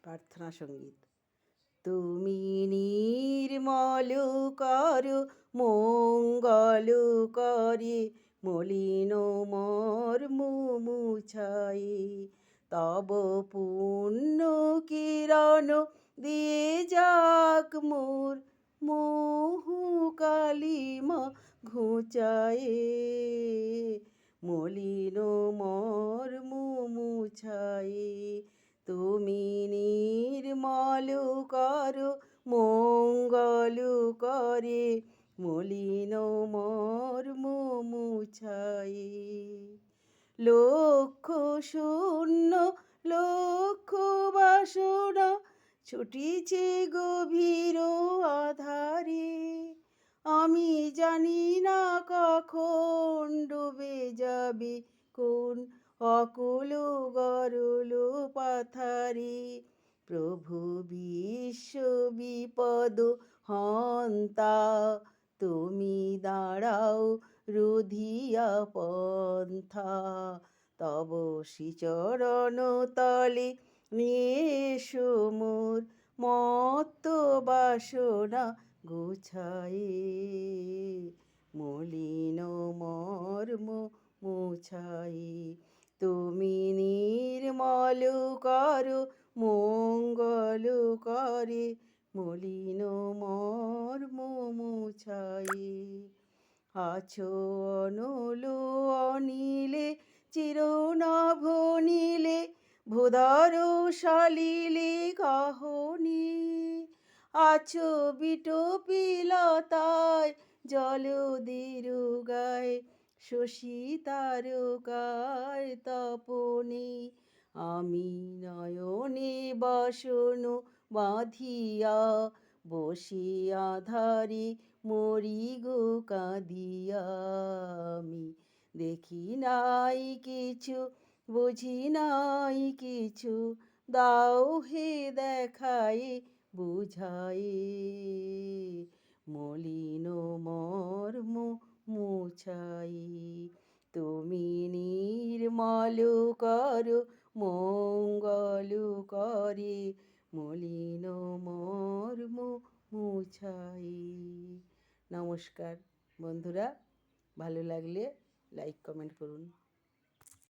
প্রার্থনা সঙ্গীত। তুমি নির্মল করো মঙ্গল করে, মলিন মর্ম মুছায়ে। তব পুণ্য কিরণ দিয়ে যাক মোর মোহ কালিমা ঘুচায়ে, মলিন মর্ম মুছায়ে। তুমি নির্মল করো মঙ্গল করে, মলিন মর্ম মুছায়ে। লক্ষ শূন্য লক্ষ বাসনা ছুটিছে গভীর আধারে, আমি জানি না কখন ডুবে যাবে কোন অকুল গরল পাথারে। প্রভু বিশ্ব বিপদ হন্তা, তুমি দাঁড়াও রুধিয়া পন্থা। তব শ্রীচরণ তলে নিয়ে এসো মোর মত্ত বাসনা গুছায়ে, মলিন মর্ম মুছায়ে। তুমি নির্মল করো মঙ্গল করে, মলিন মর্ম মুছায়ে। আছো অনল অনিলে চিরনভ নীলে, ভূধর সলিলে গহনে। আছো বিটপিলতায় জলদের গায়ে, শশী তারকায় তপনে। আমি নয়নে বাসন বাঁধিয়া, বসিয়া ধারে মরি গো কাঁদিয়া। আমি দেখি নাই কিছু, বুঝি নাই কিছু, দাও হে দেখাই বুঝায়ে, মলিন মর্ম মুছায়ে। তুমি নির্মল করো মঙ্গল করে, মলিন মর্ম মুছায়ে। নমস্কার বন্ধুরা, ভালো লাগলে লাইক কমেন্ট করুন।